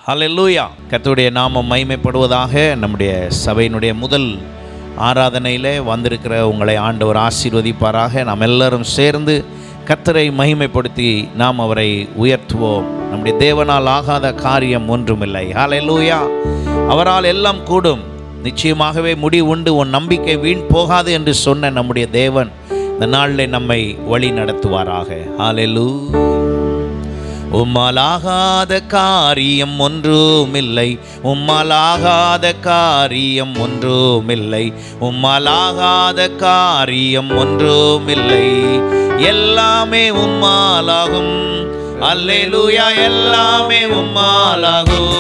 ஹல்லேலூயா. கர்த்தருடைய நாமம் மகிமைப்படுவதாக. நம்முடைய சபையினுடைய முதல் ஆராதனையில் வந்திருக்கிற உங்களை ஆண்டவர் ஆசீர்வதிப்பாராக. நாம் எல்லாரும் சேர்ந்து கர்த்தரை மகிமைப்படுத்தி நாம் அவரை உயர்த்துவோம். நம்முடைய தேவனால் ஆகாத காரியம் ஒன்றுமில்லை. ஹல்லேலூயா. அவரால் எல்லாம் கூடும். நிச்சயமாகவே முடிவு உண்டு, உன் நம்பிக்கை வீண் போகாது என்று சொன்ன நம்முடைய தேவன் இந்த நாளில் நம்மை வழி நடத்துவாராக. ஹல்லேலூயா. உம்மாலாகாத காரியம் ஒன்றுமில்லை, உம்மாலாகாத காரியம் ஒன்றுமில்லை, உம்மாலாகாத காரியம் ஒன்றுமில்லை. எல்லாமே உம்மாலாகும். அல்லேலூயா. எல்லாமே உம்மாலாகும்.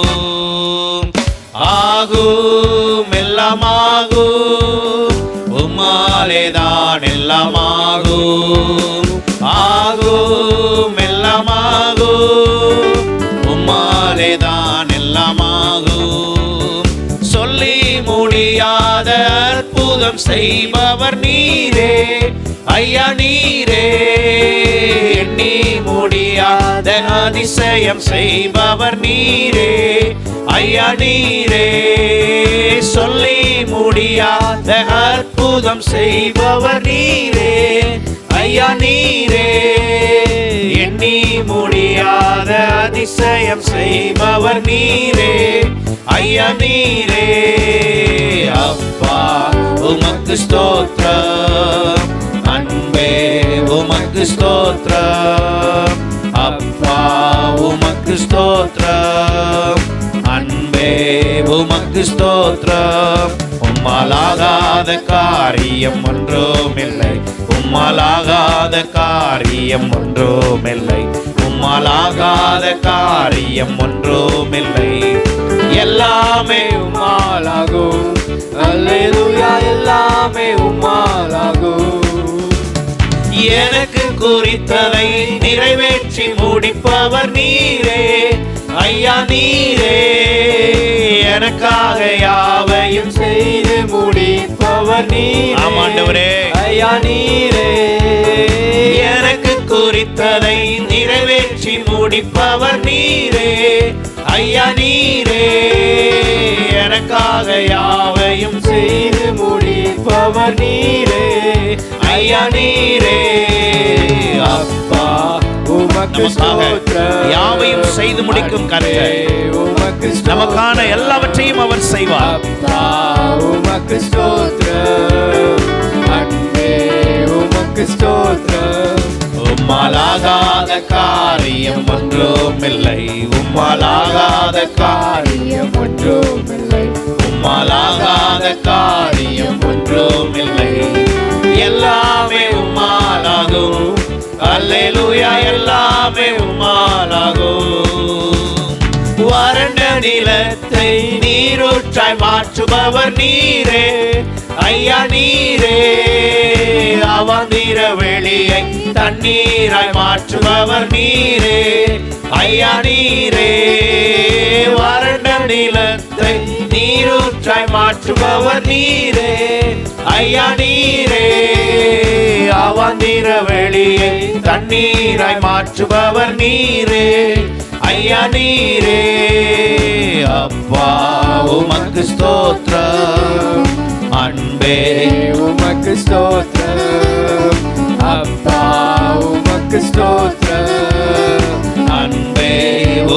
ஆகும், எல்லாம் ஆகும். உம்மாலேதான் எல்லாம் ஆகும். ஆகும், எல்லாம் ஆகும். உம்மாலேதான் எல்லாம் ஆகும். சொல்லி முடியாத அற்புதம் செய்பவர் நீரே ஐயா, நீரே. எண்ணி முடியாத அதிசயம் செய்பவர் நீரே ஐயா, நீரே. சொல்லி முடியாத அற்புதம் செய்பவர் நீரே ஐயா, நீரே. எண்ணி முடியாத அதிசயம் செய்பவர் நீரே ஐயா, நீரே. அப்பா உமக்கு ஸ்தோத்திரம், அன்பே உமக்கு ஸ்தோத்திரம். அப்பா உமக்கு ஸ்தோத்திரம், அன்பே உமக்கு ஸ்தோத்திரம். உம்மாலாகாத காரியம் ஒன்றுமில்லை, உம்மாலாகாத காரியம் ஒன்றுமில்லை, உம்மாலாகாத காரியம் ஒன்றுமில்லை. எல்லாமே உம்மாலாகும். அல்லேலூயா. எல்லாமே உம்மாலாகும். எனக்கு குறித்ததை நிறைவேற்றி முடிப்பவர் நீரே ஐயா, நீரே. எனக்காக யாவையும் செய்து முடிப்பவர் நீரே. ஆமாண்டவரே ஐயா, நீரே. எனக்கு குறித்ததை நிறைவேற்றி முடிப்பவர் நீரே ஐயா, நீரே. எனக்காக யாவையும் செய்து முடிப்பவர் நீரே ஐயா, நீரே. அப்பா உமக்கு ஸ்தோத்திரம். யாவையும் செய்து முடிக்கும் கர்த்தர், உமக்கு நமக்கான எல்லாவற்றையும் அவர் செய்வார். அப்பா உமக்கு ஸ்தோத்திரம், அன்பே உமக்கு ஸ்தோத்திரம். உம்மாலாகாத காரியம் ஒன்றுமில்லை, உம்மாலாகாத காரியம் ஒன்றுமில்லை, உம்மாலாகாத காரியம் ஒன்றுமில்லை. எல்லாமே உம்மாலாகும். அல்லேலூயா. எல்லாமே உம்மாலாகும். வறண்ட நிலத்தை நீரூற்றாய் மாற்றுபவர் நீரே ஐயா, நீரே. அவந்திர வெளியை தண்ணீராய் மாற்றுபவர் நீரே ஐயா, நீரே. வறண்ட நிலத்தை நீரூற்றாய் மாற்றுபவர் நீரே ஐயா, நீரே. அவந்திர வெளியை தண்ணீராய் மாற்றுபவர் நீரே ஐயா, நீரே. அப்பா உமக்கு ஸ்தோத்திரம், அன்பே உமக்கு ஸ்தோத்திரம். அப்பா உமக்கு ஸ்தோத்திரம், அன்பே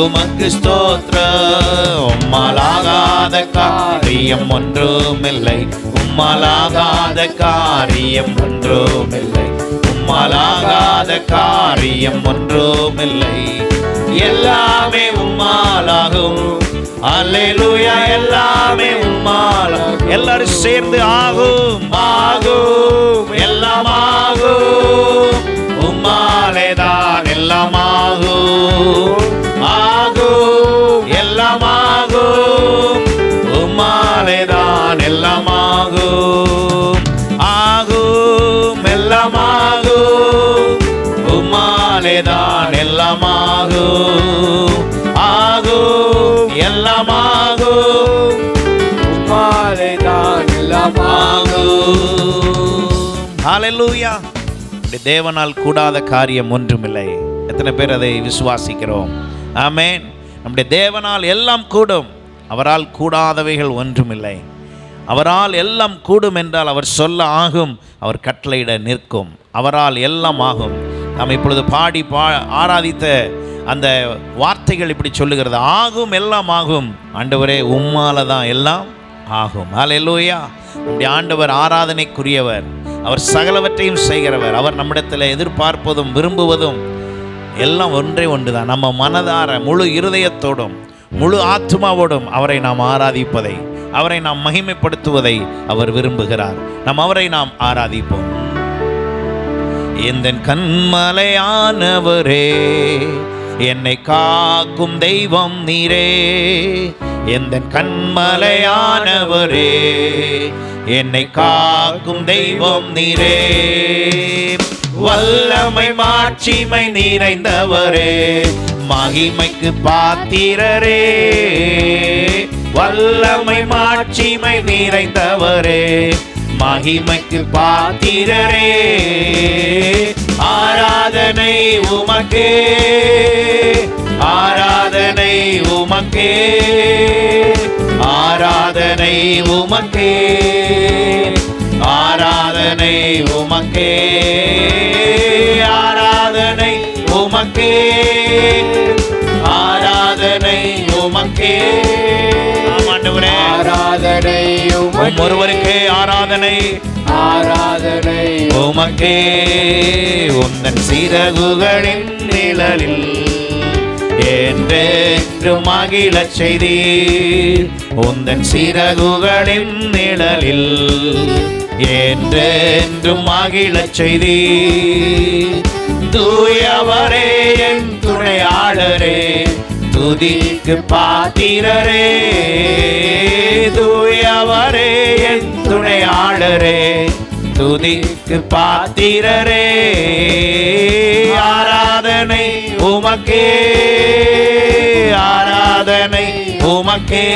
உமக்கு ஸ்தோத்திரம். உம்மாலாகாத காரியம் ஒன்றுமில்லை, உம்மாலாகாத காரியம் ஒன்றுமில்லை, உம்மாலாகாத காரியம் ஒன்றுமில்லை. எல்லாமே உம்மாலாகும். அல்லேலூயா. எல்லாமே உம்மாலாகும். எல்லாரும் சேர்ந்து ஆகும், ஆகும், எல்லாம் ஆகும். உம்மாலேதான் எல்லாம் ஆகும். ஆகும், எல்லாம் ஆகும். உம்மாலேதான் எல்லாம் ஆகும். ஆகும், எல்லாம் ஆகும். உம்மாலேதான் எல்லாம் ஆகும். ஆகும், எல்லாம் ஆகும். உம்மாலேதான் எல்லாம் ஆகும். ஹல்லேலூயா. தேவனால் கூடாத காரியம் ஒன்றுமில்லை. எத்தனை பேர் அதை விசுவாசிக்கிறோம்? ஆமென். நம்முடைய தேவனால் எல்லாம் கூடும், அவரால் கூடாதவைகள் ஒன்றுமில்லை. அவரால் எல்லாம் கூடும் என்றால் அவர் சொல்ல ஆகும், அவர் கட்டளையிட நிற்கும், அவரால் எல்லாம் ஆகும். நாம் இப்பொழுது பாடி ஆராதித்த அந்த வார்த்தைகள் இப்படி சொல்லுகிறது, ஆகும், எல்லாம் ஆகும். ஆண்டவரே, உம்மால தான் எல்லாம் ஆகும். ஹல்லேலூயா. நம்முடைய ஆண்டவர் ஆராதனைக்குரியவர், அவர் சகலவற்றையும் செய்கிறவர். அவர் நம்மிடத்தில் எதிர்பார்ப்பதும் விரும்புவதும் எல்லாம் ஒன்றே ஒன்றுதான், நம்ம மனதார முழு இருதயத்தோடும் முழு ஆத்மாவோடும் அவரை நாம் ஆராதிப்பதை, அவரை நாம் மகிமைப்படுத்துவதை அவர் விரும்புகிறார். அவரை நாம் ஆராதிப்போம். எந்தன் கண்மலையானவரே, என்னை காக்கும் தெய்வம் நீரே. எந்தன் கண்மலையானவரே, என்னை காக்கும் தெய்வம் நீரே. வல்லமை மாட்சிமை நிறைந்தவரே, மகிமைக்கு பாத்திரரே. வல்லமை மாட்சிமை நிறைந்தவரே, மகிமைக்கு பாத்திரரே. ஆராதனை உமக்கே, ஆராதனை உமக்கே, ஆராதனை உமக்கே, ஆராதனை உமக்கே, ஆராதனை உமக்கே, ஆராதனை உமக்கே. ஆண்டவரே, ஆராதனை ஒருவருக்கே ஆராதனை, ஆராதனை உமக்கே. உந்தன் சிறகுகளின் நிழலில் என்றென்றும் மகிழச் செய்தீர். உந்தன் சிறகுகளின் நிழலில் என்றென்றும் மகிழச் செய்தீர். தூயவரே என் துணையாளரே, துதிக்கு பாத்திரரே. தூயவரே என் துணையாளரே, துதிக்கு பாத்திரரே. ஆராதனை உமக்கே, ஆராதனை உமக்கே,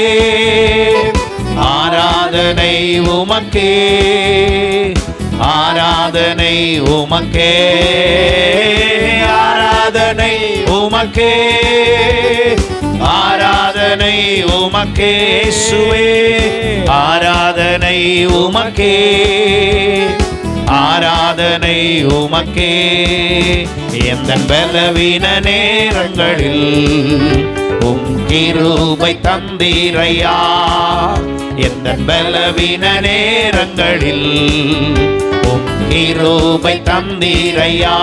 ஆராதனை உமக்கே, ஆராதனை உமக்கே, ஆராதனை உமக்கே, ஆராதனை உமக்கே. இயேசுவே, ஆராதனை உமக்கே, ஆராதனை உமக்கே. எந்தன் பலவீன நேரங்களில் உம் கிருபை தந்தீரையா. எந்தன் பலவீன நேரங்களில் உம் கிருபை தந்தீரையா.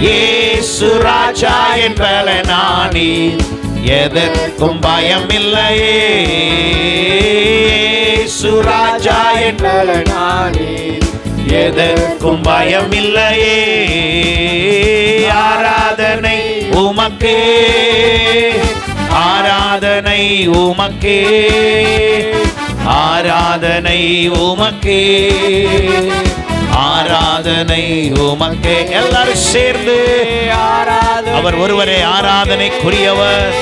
இயேசு ராஜா என் பலனானி, எதற்கும் பயமில்லையே. இயேசு ராஜா என் பலனானி, எதற்கும் பயமில்லையே. ஆராதனை உமக்கே, ஆராதனை உமக்கே, ஆராதனை உமக்கே, ஆராதனை உமக்கே. எல்லாரும் சேர்ந்து ஆராதனை. அவர் ஒருவரே ஆராதனைக்குரியவர்,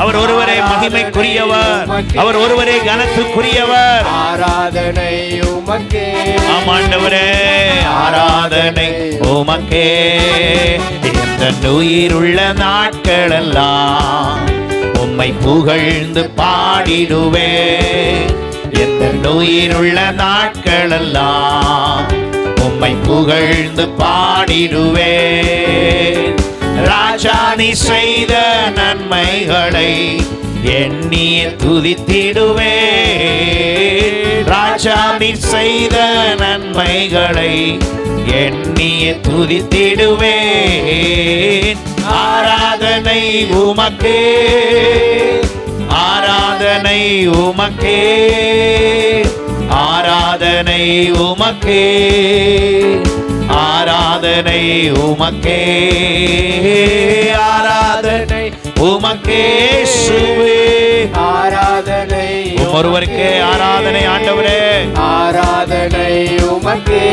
அவர் ஒருவரே மகிமைக்குரியவர், அவர் ஒருவரே கனத்துக்குரியவர். ஆராதனை உமக்கே. ஆமாண்டவரே, ஆராதனை உமக்கே. இந்த உயிருள்ள நாட்களெல்லாம் உம்மை புகழ்ந்து பாடிடுவே. எந்த உயிருள்ள நாட்களெல்லாம் உம்மை புகழ்ந்து பாடிடுவே. ராஜா நீ செய்த நன்மைகளை எண்ணிய துதித்திடுவே. ராஜா நீ செய்த நன்மைகளை எண்ணிய துதித்திடுவே. ஆராதனை உமக்கே, ஆராதனை உமக்கே, ஆராதனை உமக்கே, ஆராதனை உமக்கே, ஆராதனை உமக்கே. இயேசுவே, ஆராதனை ஒருவருக்கே ஆராதனை. ஆண்டவரே, ஆராதனை உமக்கே.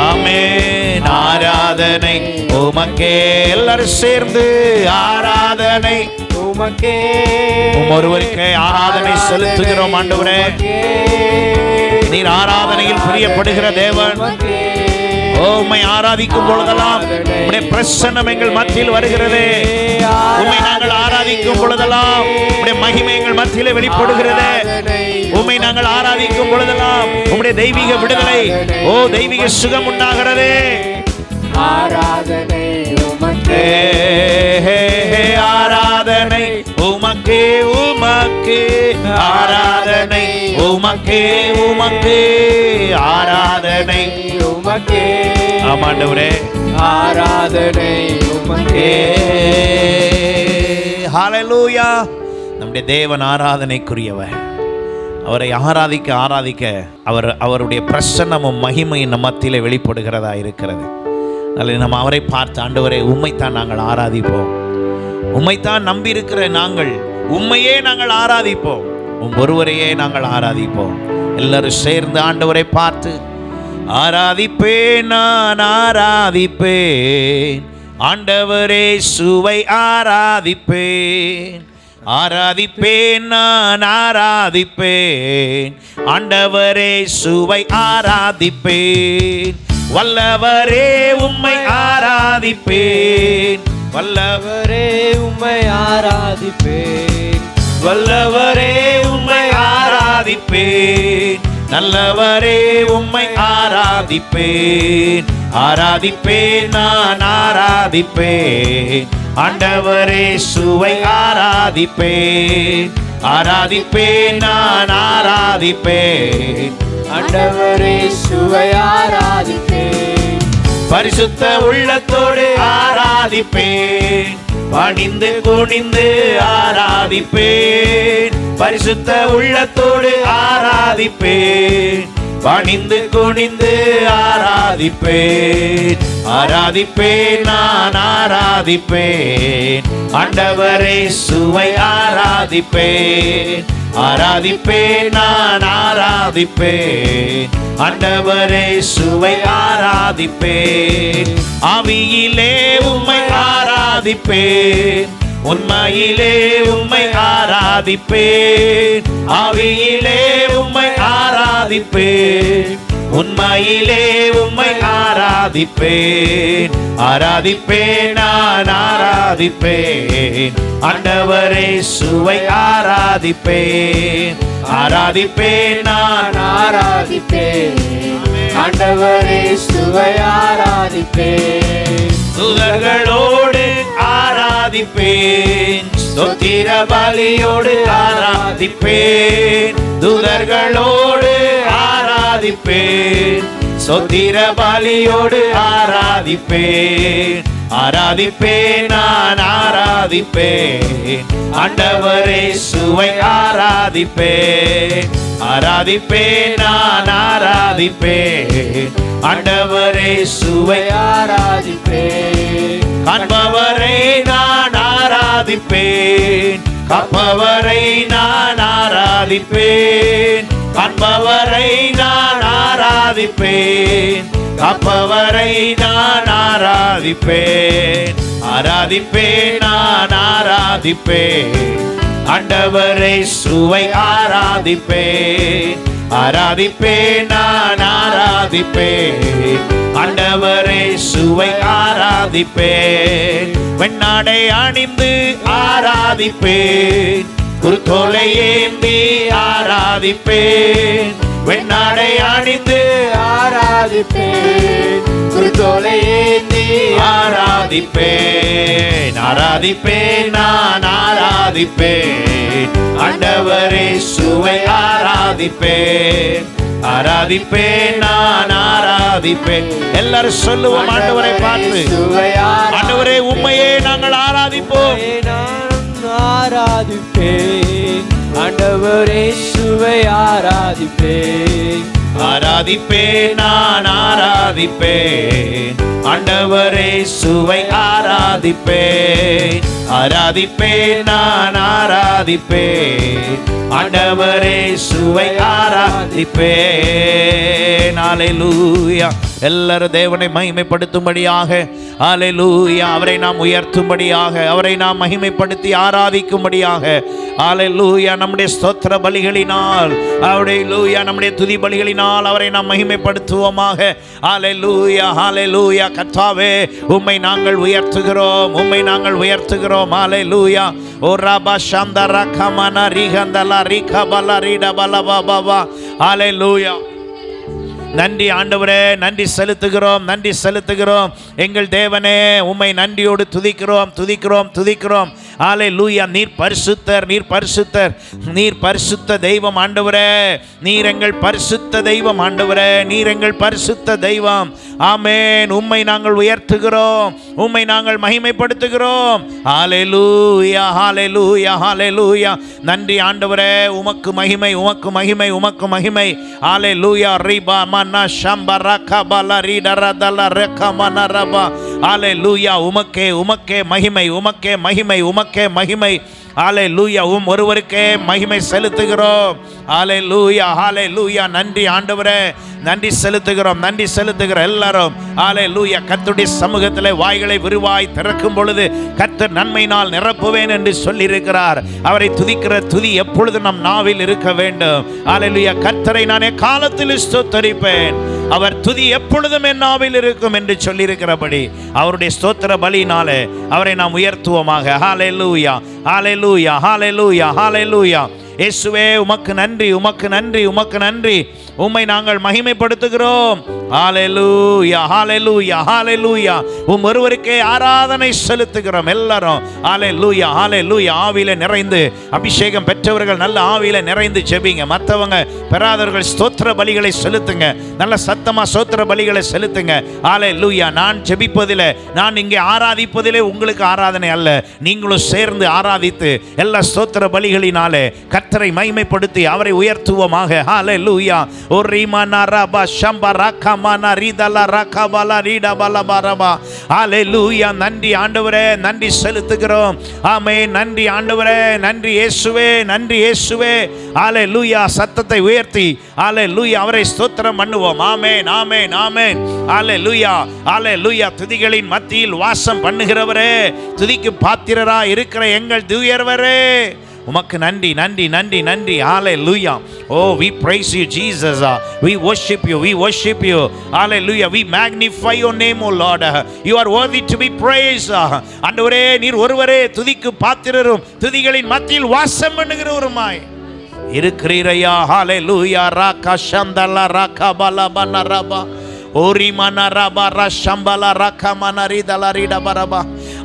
ஆமென். ஆராதனை உமக்கே. எல்லாரும் சேர்ந்து ஆராதனை உமக்கே. ஒருவருக்கே ஆராதனை செலுத்துகிறோம். ஆண்டவரே, நீர் ஆராதனையில் பிரியப்படுகிற தேவன். உம்மை ஆராதிக்கும் பொழுதெல்லாம் உம்முடைய பிரசன்னம் எங்கள் மத்தியில் வருகிறது. உம்மை நாங்கள் ஆராதிக்கும் பொழுதெல்லாம் உம்முடைய மகிமை எங்கள் மத்தியிலே வெளிப்படுகிறது. உம்மை நாங்கள் ஆராதிக்கும் பொழுதெல்லாம் உம்முடைய தெய்வீக விடுதலை, ஓ தெய்வீக சுகம் உண்டாகிறது. ஆராதனை உமக்கே, ஆராதனை உமக்கே, உமக்கே ஆராதனை உமக்கே, உமக்கே ஆராதனை உமக்கே. ஆமாண்டவரே, ஆராதனை உமக்கே. ஹல்லேலூயா. நம்முடைய தேவன் ஆராதனைக்குரியவர். அவரை ஆராதிக்க ஆராதிக்க அவருடைய பிரசன்னமும் மகிமையும் நம் மத்தியிலே வெளிப்படுகிறதா இருக்கிறது. அதில் நம்ம அவரை பார்த்து, ஆண்டவரே உம்மைத்தான் நாங்கள் ஆராதிப்போம், உம்மைத்தான் நம்பி இருக்கிற நாங்கள் உம்மையே நாங்கள் ஆராதிப்போம், ஒருவரையே நாங்கள் ஆராதிப்போம். எல்லாரும் சேர்ந்து ஆண்டவரை பார்த்து, ஆராதிப்பேன் நான் ஆராதிப்பேன், ஆண்டவரே சுவை ஆராதிப்பேன், ஆராதிப்பேன் நான் ஆராதிப்பேன், ஆண்டவரே சுவை ஆராதிப்பேன், வல்லவரே உம்மை ஆராதிப்பேன், வல்லவரே உம்மை ஆராதிப்பேன், வல்லவரே உம்மை ஆராதிப்பேன், நல்லவரே உம்மை ஆராதிப்பேன், ஆராதிப்பேன் நான் ஆராதிப்பேன், ஆண்டவரே சுவை ஆராதிப்பேன், ஆராதிப்பேன் நான் ஆராதிப்பேன், ஆண்டவரே சுவை ஆராதிப்பேன், பரிசுத்த உள்ளத்தோடு ஆராதிப்பேன், பணிந்து குனிந்து ஆராதிப்பேன், பரிசுத்த உள்ளத்தோடு ஆராதிப்பேன், பணிந்து குனிந்து ஆராதிப்பேன், ஆராதிப்பேன் நான் ஆராதிப்பேன், ஆண்டவரே சுவை ஆராதிப்பேன், ஆராதிப்பேன் நான் ஆராதிப்பேன், ஆண்டவரே சுவை ஆராதிப்பேன், ஆவியிலே உம்மை ஆராதிப்பேன், உண்மையிலே உம்மை ஆராதிப்பேன், ஆவியிலே உம்மை ஆராதிப்பேன், உண்மையிலே உம்மை ஆராதிப்பேன், ஆராதிப்பேன் நான் ஆராதிப்பேன், ஆண்டவரே சுவை ஆராதிப்பேன், ஆராதிப்பேன் நான் ஆராதிப்பேன், ஆண்டவரே சுவை ஆராதிப்பேன், தூதர்களோடு ஆராதிப்பேன், ஸ்தோத்திர பலியோடு ஆராதிப்பேன், தூதர்களோடு ஆராதிப்பேன், ஸ்தோத்திர பலியோடு ஆராதிப்பேன், ஆராதிப்பேன் நான் ஆராதிப்பேன், ஆண்டவரே சுவை ஆராதிப்பேன், ஆராதிப்பேன் நான் ஆராதிப்பேன், ஆண்டவரே சுவை ஆராதிப்பேன், காண்பவரை நான் ஆராதிப்பேன், காப்பவரை நான் ஆராதிப்பேன், காண்பவரை நான் ஆராதிப்பேன், காப்பவரை நான் ஆராதிப்பேன், ஆராதிப்பேன் நான் ஆராதிப்பேன், ஆண்டவரை சுவை ஆராதிப்பேன், ஆராதிப்பேன் நான் ஆராதிப்பேன், ஆண்டவரை சுவை ஆராதிப்பேன், வெண்ணாடை அணிந்து ஆராதிப்பேன், குருத்தோலை ஏந்தி ஆராதிப்பேன், வெண்ணாடை அணிந்து ஆராதிப்பேன், குருத்தோலை ஏந்தி ஆராதிப்பேன், ஆராதிப்பேன் நான் ஆராதிப்பேன், ஆண்டவரே சுவை ஆராதிப்பேன், ஆராதிப்பேன் நான் ஆராதிப்பேன். எல்லாரும் சொல்லுவோம் ஆண்டவரை பார்த்து, ஆண்டவரே உம்மையே நாங்கள் ஆராதிப்போம், ஆராதிப்பேன், ஆண்டவரே சுவை ஆராதிப்பேன், ஆராதிப்பேன் நான் ஆராதிப்பேன், ஆண்டவரே சுவை ஆராதிப்பேன், ஆராதிப்பேன் நான் ஆராதிப்பேன், ஆண்டவரே சுவை ஆராதிப்பேன். அல்லேலூயா. எல்லாரும் தேவனை மகிமைப்படுத்தும்படியாக ஹல்லேலூயா அவரை நாம் உயர்த்தும்படியாக அவரை நாம் மகிமைப்படுத்தி ஆராதிக்கும்படியாக ஹல்லேலூயா நம்முடைய ஸ்தோத்திர பலிகளினால் ஹல்லேலூயா நம்முடைய துதி பலிகளினால் அவரை நாம் மகிமைப்படுத்துவோமாக. ஹல்லேலூயா ஹல்லேலூயா. கர்த்தாவே உம்மை நாங்கள் உயர்த்துகிறோம், உம்மை நாங்கள் உயர்த்துகிறோம். ஹல்லேலூயா. ஓ ரபா சந்தர கமன ரிகந்தல ரிகபல ரிடபல பாபா. ஹல்லேலூயா. நன்றி ஆண்டவரே, நன்றி செலுத்துகிறோம், நன்றி செலுத்துகிறோம். எங்கள் தேவனே உம்மை நன்றியோடு துதிக்கிறோம் துதிக்கிறோம் துதிக்கிறோம். ஹல்லேலூயா. நீர் பரிசுத்தர், நீர் பரிசுத்தர், நீர் பரிசுத்த தெய்வம் ஆண்டவரே. நீர் எங்கள் பரிசுத்த தெய்வம் ஆண்டவரே, நீர் எங்கள் பரிசுத்த தெய்வம். ஆமென். உம்மை நாங்கள் உயர்த்துகிறோம், உம்மை நாங்கள் மகிமைப்படுத்துகிறோம். ஹல்லேலூயா ஹல்லேலூயா ஹல்லேலூயா. நன்றி ஆண்டவரே, உமக்கு மகிமை, உமக்கு மகிமை, உமக்கு மகிமை. ஹல்லேலூயா. ரிபா மன்னா ஷம்பரா கபல ரிடரதல ரகமன ரபா. ஹல்லேலூயா. உமக்கே உமக்கே மகிமை, உமக்கே மகிமை, உமக்கே மகிமை. ஹல்லேலூயா. ஒருவருக்கே மகிமை செலுத்துகிறோம். ஹல்லேலூயா ஹல்லேலூயா. நன்றி ஆண்டவரே, நன்றி செலுத்துகிறோம், நன்றி செலுத்துகிற எல்லாரும் ஹல்லேலூயா. கர்த்தருடைய சமூகத்தில் வாய்களை விரிவாய் திறக்கும் பொழுது கர்த்தர் நன்மையினால் நிரப்புவேன் என்று சொல்லியிருக்கிறார். அவரை துதிக்கிற துதி எப்பொழுது நம் நாவில் இருக்க வேண்டும். ஹல்லேலூயா. கர்த்தரை நான் காலத்தில் ஸ்தோத்தரிப்பேன், அவர் துதி எப்பொழுதும் என் நாவில் இருக்கும் என்று சொல்லியிருக்கிறபடி அவருடைய ஸ்தோத்திர பலியினாலே அவரை நாம் உயர்த்துவோமாக. ஹல்லேலூயா ஹல்லேலூயா ஹல்லேலூயா ஹல்லேலூயா. இயேசுவே உமக்கு நன்றி, உமக்கு நன்றி, உமக்கு நன்றி. உம்மை நாங்கள் மகிமைப்படுத்துகிறோம். ஹல்லேலூயா ஹல்லேலூயா ஹல்லேலூயா. ஒருவருக்கே ஆராதனை செலுத்துகிறோம் எல்லாரும். ஹல்லேலூயா ஹல்லேலூயா. ஆவியில நிறைந்து அபிஷேகம் பெற்றவர்கள் நல்ல ஆவியில நிறைந்து ஜெபிங்க. மற்றவங்க பெறாதவர்கள் ஸ்தோத்திர பலிகளை செலுத்துங்க. நல்ல சத்தமா ஸ்தோத்திர பலிகளை செலுத்துங்க. ஹல்லேலூயா. நான் ஜெபிப்பதிலே, நான் இங்கே ஆராதிப்பதிலே உங்களுக்கு ஆராதனை அல்ல, நீங்களும் சேர்ந்து ஆராதித்து எல்லா ஸ்தோத்திர பலிகளினாலே கர்த்தரை மகிமைப்படுத்தி அவரை உயர்த்துவோமாக. ஹல்லேலூயா. ஓரிமனா ரபா ஷம்பரா கமனா ரிதல ரகபல ரிடபல பரபா. ஹல்லேலூயா. நன்றி ஆண்டவரே, நன்றி செலுத்துகிறோம். ஆமென். நன்றி ஆண்டவரே, நன்றி இயேசுவே, நன்றி இயேசுவே. ஹல்லேலூயா. சத்தத்தை உயர்த்தி ஹல்லேலூயா அவரை ஸ்தோத்திரம் பண்ணுவோம். ஆமென் ஆமென் ஆமென். ஹல்லேலூயா ஹல்லேலூயா. துதிகளின் மத்தியில் வாசம் பண்ணுகிறவரே, துதிக்கு பாத்திரரா இருக்கிற எங்கள் தூயர்வரே, உமக்கு நன்றி நன்றி நன்றி நன்றி. ஹல்லேலூயா. Oh, we praise you Jesus. We worship you, we worship you. Hallelujah. We magnify your name, O Lord. You are worthy to be praised. ஆண்டவரே, நீர் ஒருவரே துதிக்கு பாத்திரரும் துதிகளின் மத்தியில் வாசம் பண்ணுகிறவருமாய் இருக்கிறீரையா. ஹல்லேலூயா. ராகா சந்தல ராகா பல பனரபா ஓரி மனரபா ரஷம்பல ராகா மனரிதல ரிடபரபா.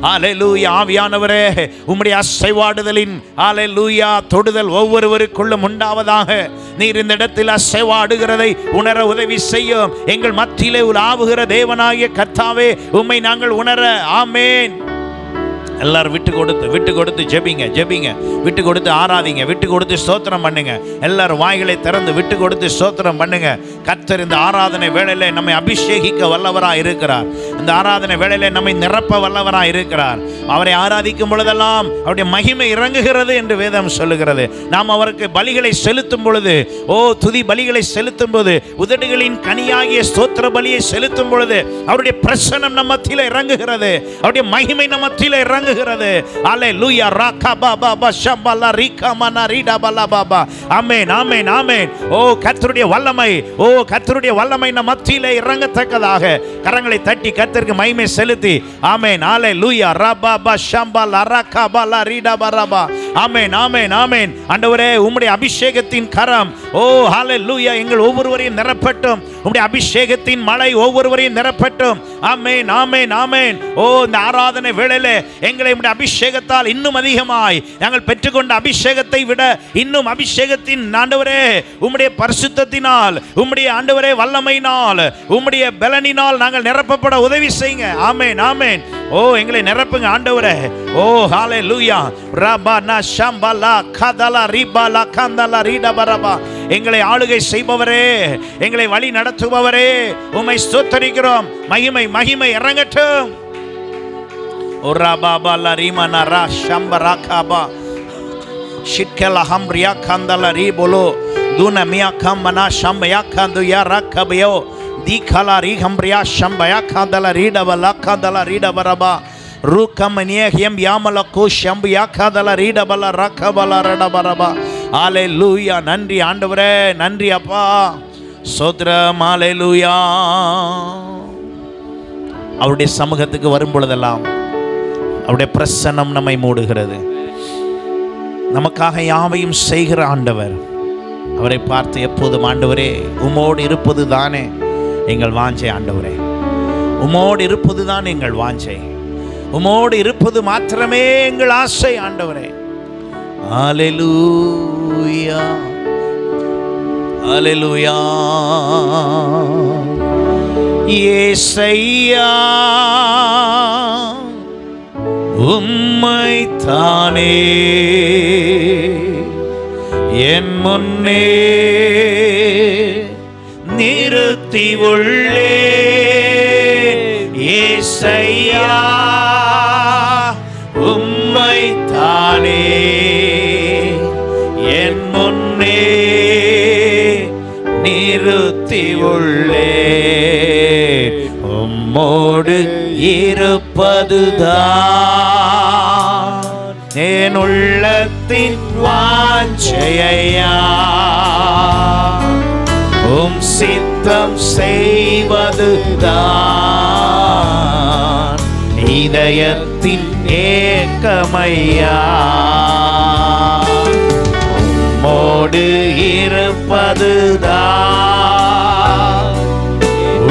ஹல்லேலூயா. ஆவியானவரே, உம்முடைய அசைவாடுதலின் ஹல்லேலூயா தொடுதல் ஒவ்வொருவருக்குள்ளும் உண்டாவதாக. நீர் இந்த இடத்தில் அசைவாடுகிறதை உணர உதவி செய்யும். எங்கள் மத்தியிலே உலாவுகிற தேவனாகிய கர்த்தாவே, உம்மை நாங்கள் உணர. ஆமென். எல்லாரும் விட்டு கொடுத்து ஜெபிங்க ஜெபிங்க. விட்டு கொடுத்து ஆராதிங்க, விட்டு கொடுத்து ஸ்தோத்திரம் பண்ணுங்க. எல்லாரும் வாய்களை திறந்து விட்டு கொடுத்து ஸ்தோத்திரம் பண்ணுங்க. கர்த்தர் இந்த ஆராதனை வேளையிலே நம்மை அபிஷேகிக்க வல்லவராக இருக்கிறார். இந்த ஆராதனை வேளையிலே நம்மை நிரப்ப வல்லவராக இருக்கிறார். அவரை ஆராதிக்கும் பொழுதெல்லாம் அவருடைய மகிமை இறங்குகிறது என்று வேதம் சொல்லுகிறது. நாம் அவருக்கு பலிகளை செலுத்தும் பொழுது, துதி பலிகளை செலுத்தும் போது, உதடுகளின் கனியாகிய ஸ்தோத்திர பலியை செலுத்தும் பொழுது அவருடைய பிரசன்னம் நம்ம மத்தியிலே இறங்குகிறது, அவருடைய மகிமை நம்ம மத்தியிலே இறங்குகிறது. ஹல்லேலூயா. ராகபா ஷம்பல ரிகமன ரிடபல பாபா. ஆமென் ஆமென் ஆமென். கர்த்தருடைய வல்லமை, கர்த்தருடைய வல்லமை நம் மத்தியிலே இறங்கத்தக்கதாக கரங்களை தட்டி கர்த்தருக்கு மகிமை செலுத்தி ஆமென். ஹல்லேலூயா. ரபா ஷம்பல ரகபல ரிடபரபா. ஆமென் ஆமென் ஆமென். ஆண்டவரே, உம்முடைய அபிஷேகத்தின் கரம் ஹல்லேலூயா எங்கள் ஒவ்வொருவரையும் நிரப்பட்டும். உம்முடைய அபிஷேகத்தின் மழை ஒவ்வொருவரையும் நிரப்பட்டும். ஆமென் ஆமென் ஆமென். இந்த ஆராதனை வேளையிலே எங்களை உம்முடைய அபிஷேகத்தால் இன்னும் அதிகமாய் நாங்கள் பெற்றுக்கொண்ட அபிஷேகத்தை விட இன்னும் அபிஷேகத்தின் ஆண்டவரே, உம்முடைய பரிசுத்தத்தினால், உம்முடைய ஆண்டவரே வல்லமையினால், உம்முடைய பலனினால் நாங்கள் நிரப்பப்பட உதவி செய்யுங்க. ஆமென் ஆமென். எங்களை நிரப்புங்க ஆண்டவரே. ஹல்லேலூயா. ரபனா ஷம்பலா கதலா ரிபலா கந்தலா ரிடபரபா. எங்களை ஆளுகை செய்பவரே, எங்களை வழி நடத்துபவரே, உம்மை ஸ்தோத்திரிக்கிறோம். மகிமை மகிமை இறங்கட்டும். ரபா ரிமனா ரா ஷம்பரா கபா ஷிக்கலா ஹம்ரியா கந்தலா ரிபோலோ துன மியா கம்பனா ஷம்பயா கந்துயா ரக்கபயோ தீகலா ரீகம்பிரியா ஷம்பயா காதல ரீடபலா காதல ரீடபரபா ரூகமனியம் யாமலகோ ஷம்பியா காதல ரீடபல ரகபல ரடபரபா. ஹalleluya. நன்றி ஆண்டவரே, நன்றி அப்பா, ஸ்தோத்திரம். ஹalleluya. அவருடைய சமூகத்துக்கு வரும் பொழுதெல்லாம் அவருடைய பிரசன்னம் நம்மை மூடுகிறது. நமக்காக யாவையும் செய்கிற ஆண்டவர். அவரை பார்த்து எப்போதும் ஆண்டவரே உமோடு இருப்பது தானே எங்கள் வாஞ்சை, ஆண்டவரே உமோடு இருப்பது தான் எங்கள் வாஞ்சை, உமோடு இருப்பது மாத்திரமே எங்கள் ஆசை ஆண்டவரே. ஹalleluya, ஹalleluya. இயேசையா உம்மை தானே என் முன்னே நிறுத்தி உள்ளே. இயேசையா உம்மை தானே என் முன்னே நிறுத்தி உள்ளே. உம்மோடு இருப்பதுதான் என் உள்ளத்தின் வாஞ்சையா. உம் சித்தம் செய்வதுதான் இதயத்தின் ஏக்கமையா. உம்மோடு இருப்பதுதான்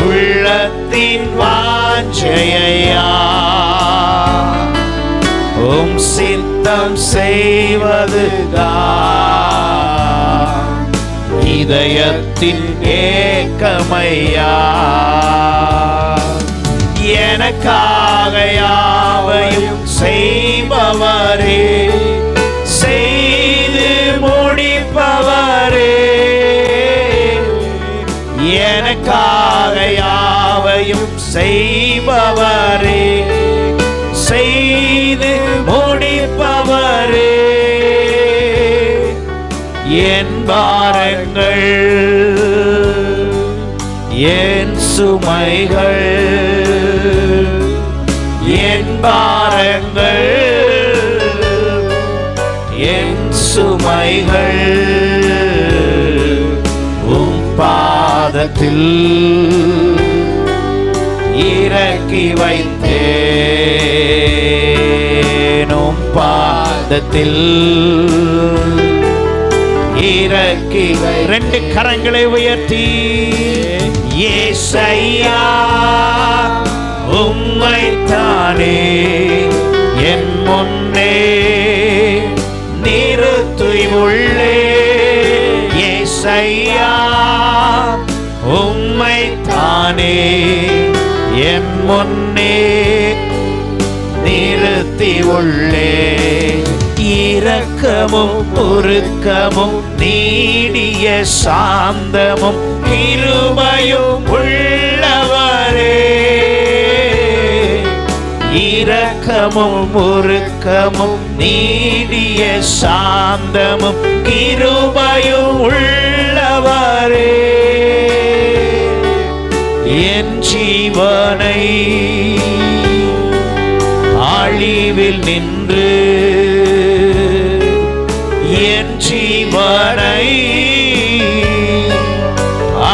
உள்ளத்தின் வாஞ்சையா. உம் சித்தம் செய்வதுதான் இதயத்தின் ஏக்கமையா. எனக்காக யாவையும் செய்பவரே, செய்து முடிப்பவரே. எனக்காக யாவையும் செய்பவரே, செய்து முடிப்பவரே. என் பாரங்கள் என் சுமைகள், என் பாரங்கள் என் சுமைகள் உம் பாதத்தில் இறக்கி வைத்தேன். உம் பாதத்தில் இறக்கி. ரெண்டு கரங்களை உயர்த்தி இயேசையா உம்மை தானே என் முன்னே நிறுத்தி உள்ளே. இயேசையா உம்மை தானே என் முன்னே நிறுத்தி உள்ளே. இரக்கமும் உருக்கமும் நீடிய சாந்தமும் கிருபையும் உள்ளவரே. இரக்கமும் உருக்கமும் நீடிய சாந்தமும் கிருபையும் உள்ளவரே. என் ஜீவனை அழிவில் நின்று, என் ஜீவனை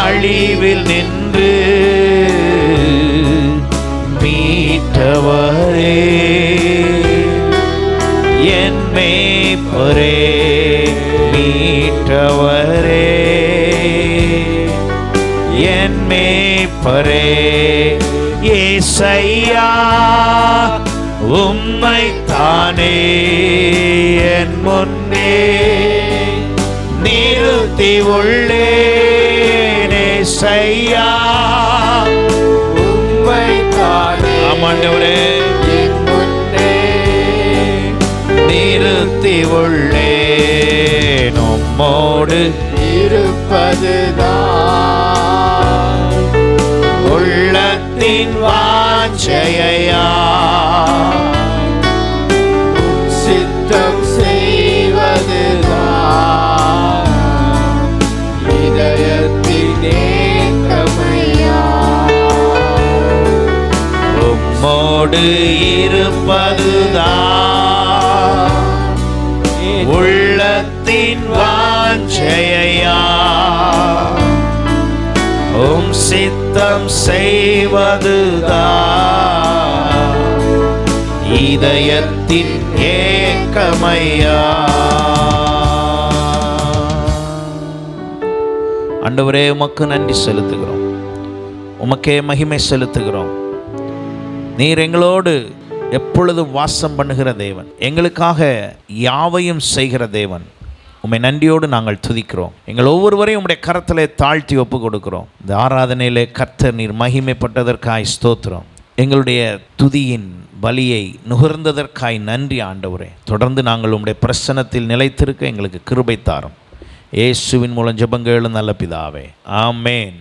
அழிவில் நின்று மீட்டவரே. என் மேய்ப்பரே மீட்டவரே, என் மேய்ப்பரே. இயேசையா உம்மை தானே என் முன்னே நிறுத்தி உள்ளேன். இயேசையா உம்மை தானே ஆண்டவரே என் முன்னே நிறுத்தி உள்ளேன். உம்மோடு இருப்பதுதான் உள்ளத்தின் வாஞ்சையா. சித்தம் செய்வதுதான் இதயத்தின் ஏக்கமையா. உம்மோடு இருப்பதுதான் உள்ளத்தின் வாஞ்சையா, உம் சித்தம் செய்வதுதான் இதயத்தின் ஏக்கமையா. ஆண்டவரே, உமக்கு நன்றி செலுத்துகிறோம், உமக்கே மகிமை செலுத்துகிறோம். நீர் எங்களோடு எப்பொழுதும் வாசம் பண்ணுகிற தேவன், எங்களுக்காக யாவையும் செய்கிற தேவன். உம்மை நன்றியோடு நாங்கள் துதிக்கிறோம். எங்கள் ஒவ்வொருவரையும் உம்முடைய கரத்திலே தாழ்த்தி ஒப்பு கொடுக்கிறோம். இந்த ஆராதனையிலே கர்த்தர் நீர் மகிமைப்பட்டதற்காய் ஸ்தோத்திரம். எங்களுடைய துதியின் பலியை நுகர்ந்ததற்காய் நன்றி ஆண்டவரே. தொடர்ந்து நாங்கள் உம்முடைய பிரசன்னத்தில் நிலைத்திருக்க எங்களுக்கு கிருபை தாரும். இயேசுவின் மூலம் ஜெபங்கள் நல்ல பிதாவே, ஆமென்.